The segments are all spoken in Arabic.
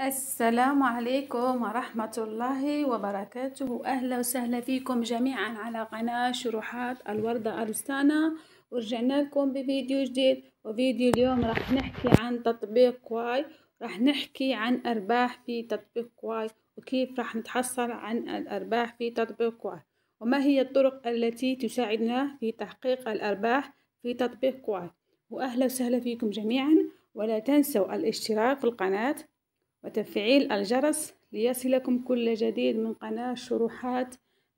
السلام عليكم ورحمة الله وبركاته. أهلا وسهلا فيكم جميعا على قناة شروحات الوردة أرستانا، ورجعنا لكم بفيديو جديد. وفيديو اليوم راح نحكي عن تطبيق كواي، راح نحكي عن أرباح في تطبيق كواي، وكيف راح نتحصل عن الأرباح في تطبيق كواي، وما هي الطرق التي تساعدنا في تحقيق الأرباح في تطبيق كواي. وأهلا وسهلا فيكم جميعا، ولا تنسوا الاشتراك في القناة وتفعيل الجرس ليصلكم كل جديد من قناة شروحات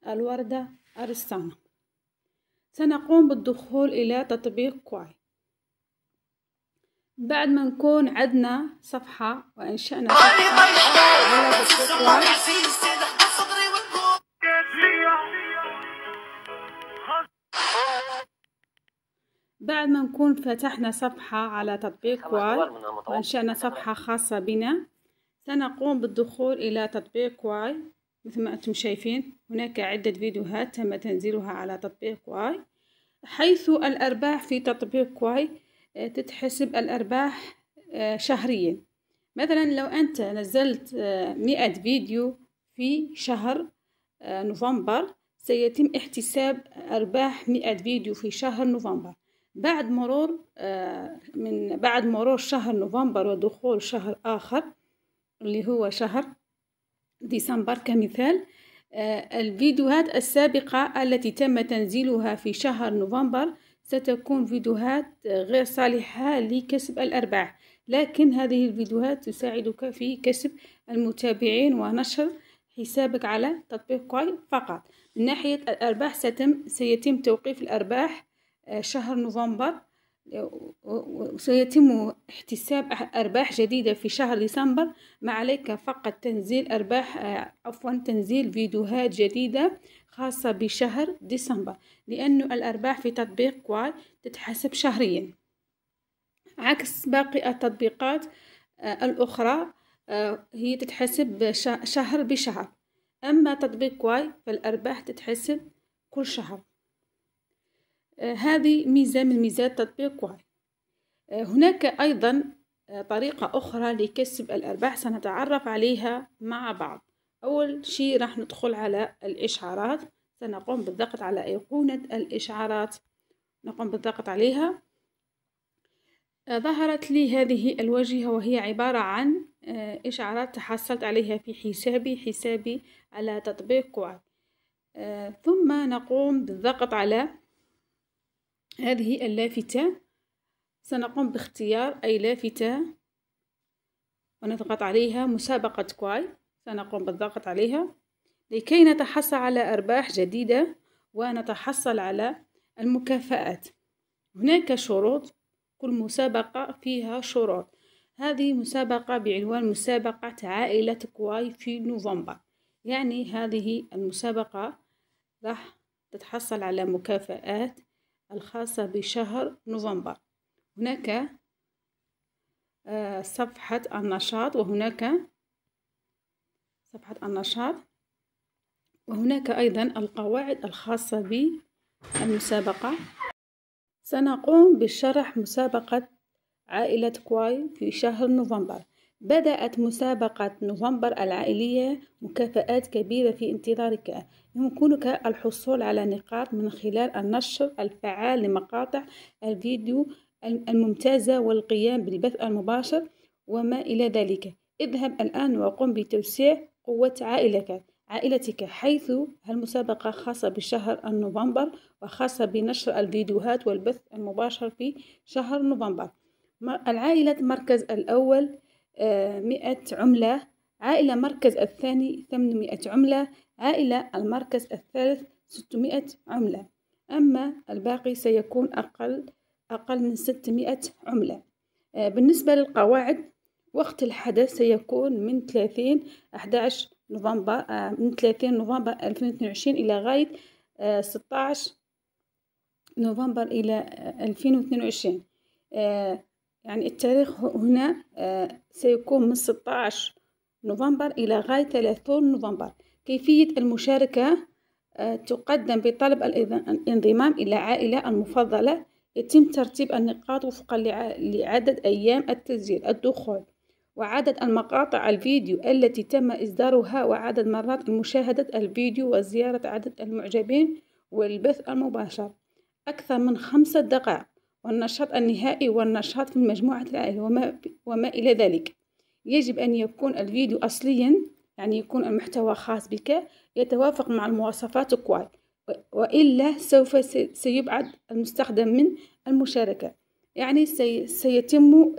الوردة أرستانا. سنقوم بالدخول إلى تطبيق كواي. بعد ما نكون عندنا صفحة وأنشأنا صفحة على تطبيق كواي، بعد ما نكون فتحنا صفحة على تطبيق كواي وأنشأنا صفحة خاصة بنا، سنقوم بالدخول إلى تطبيق كواي. مثل ما أنتم شايفين هناك عدة فيديوهات تم تنزيلها على تطبيق كواي، حيث الأرباح في تطبيق كواي تتحسب الأرباح شهريا. مثلا لو أنت نزلت 100 فيديو في شهر نوفمبر، سيتم احتساب أرباح 100 فيديو في شهر نوفمبر. بعد مرور شهر نوفمبر ودخول شهر آخر اللي هو شهر ديسمبر كمثال، الفيديوهات السابقة التي تم تنزيلها في شهر نوفمبر ستكون فيديوهات غير صالحة لكسب الأرباح، لكن هذه الفيديوهات تساعدك في كسب المتابعين ونشر حسابك على تطبيق كواي فقط. من ناحية الأرباح سيتم توقيف الأرباح شهر نوفمبر، وسيتم احتساب أرباح جديدة في شهر ديسمبر. ما عليك فقط تنزيل فيديوهات جديدة خاصة بشهر ديسمبر، لأن الأرباح في تطبيق كواي تتحسب شهريا عكس باقي التطبيقات الأخرى، هي تتحسب شهر بشهر. أما تطبيق كواي فالأرباح تتحسب كل شهر. هذه ميزة من ميزات تطبيق كواي. هناك أيضا طريقة أخرى لكسب الأرباح سنتعرف عليها مع بعض. أول شيء راح ندخل على الإشعارات، سنقوم بالضغط على أيقونة الإشعارات، نقوم بالضغط عليها. ظهرت لي هذه الواجهة، وهي عبارة عن إشعارات تحصلت عليها في حسابي على تطبيق كواي. ثم نقوم بالضغط على هذه اللافتة، سنقوم باختيار أي لافتة ونضغط عليها مسابقة كواي. سنقوم بالضغط عليها لكي نتحصل على أرباح جديدة ونتحصل على المكافآت. هناك شروط، كل مسابقة فيها شروط. هذه مسابقة بعنوان مسابقة عائلة كواي في نوفمبر، يعني هذه المسابقة راح تتحصل على مكافآت الخاصة بشهر نوفمبر. هناك صفحة النشاط، وهناك صفحة النشاط، وهناك أيضا القواعد الخاصة بالمسابقة. سنقوم بشرح مسابقة عائلة كواي في شهر نوفمبر. بدأت مسابقة نوفمبر العائلية، مكافآت كبيرة في انتظارك. يمكنك الحصول على نقاط من خلال النشر الفعال لمقاطع الفيديو الممتازة والقيام بالبث المباشر وما إلى ذلك. اذهب الآن وقم بتوسيع قوة عائلتك، حيث المسابقة خاصة بشهر نوفمبر وخاصة بنشر الفيديوهات والبث المباشر في شهر نوفمبر. العائلة مركز الأول 100 عملة، عائلة مركز الثاني 800 عملة، عائلة المركز الثالث 600 عملة، أما الباقي سيكون أقل من 600 عملة. بالنسبة للقواعد، وقت الحدث سيكون من 30 نوفمبر 2022 إلى غاية 16 نوفمبر إلى 2022. يعني التاريخ هنا سيكون من 16 نوفمبر إلى غاية 30 نوفمبر. كيفية المشاركة تقدم بطلب الانضمام إلى عائلة المفضلة. يتم ترتيب النقاط وفقا لعدد أيام التسجيل. الدخول، وعدد المقاطع الفيديو التي تم إصدارها وعدد مرات مشاهدة الفيديو وزيارة عدد المعجبين والبث المباشر أكثر من 5 دقائق والنشاط النهائي والنشاط في مجموعة العائلة وما إلى ذلك. يجب أن يكون الفيديو أصليا، يعني يكون المحتوى خاص بك يتوافق مع المواصفات كويس، وإلا سوف سيبعد المستخدم من المشاركة، يعني سيتم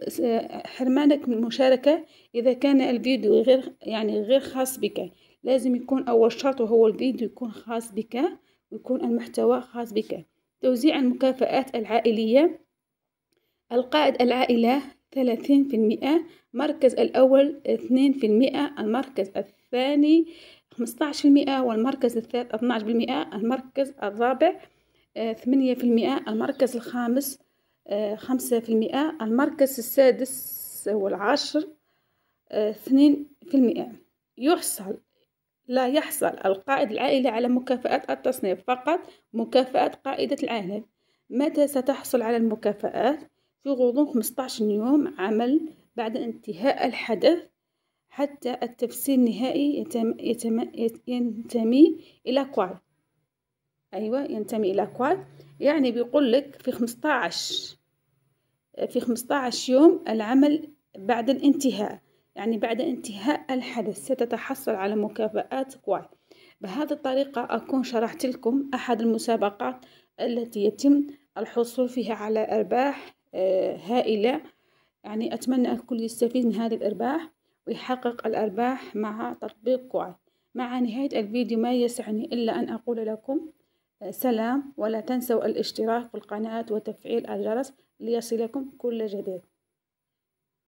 حرمانك من المشاركة إذا كان الفيديو غير خاص بك. لازم يكون أول شرط وهو الفيديو يكون خاص بك ويكون المحتوى خاص بك. توزيع المكافآت العائلية: القائد العائلة 30%، المركز الأول 2%، المركز الثاني 15%، والمركز الثالث 12%، المركز الرابع 8%، المركز الخامس 5%، المركز السادس والعاشر 2%. لا يحصل القائد العائلة على مكافآت التصنيف، فقط مكافآت قائدة العائلة. متى ستحصل على المكافآت؟ في غضون 15 يوم عمل بعد انتهاء الحدث، حتى التفسير النهائي ينتمي إلى كوال. ينتمي إلى كوال، يعني بيقول لك في 15 يوم العمل بعد الانتهاء، يعني بعد انتهاء الحدث ستتحصل على مكافآت كوال. بهذه الطريقة أكون شرحت لكم أحد المسابقات التي يتم الحصول فيها على أرباح هائلة. يعني أتمنى الكل يستفيد من هذه الأرباح ويحقق الأرباح مع تطبيق كوال. مع نهاية الفيديو ما يسعني إلا أن أقول لكم سلام، ولا تنسوا الاشتراك في القناة وتفعيل الجرس ليصلكم كل جديد.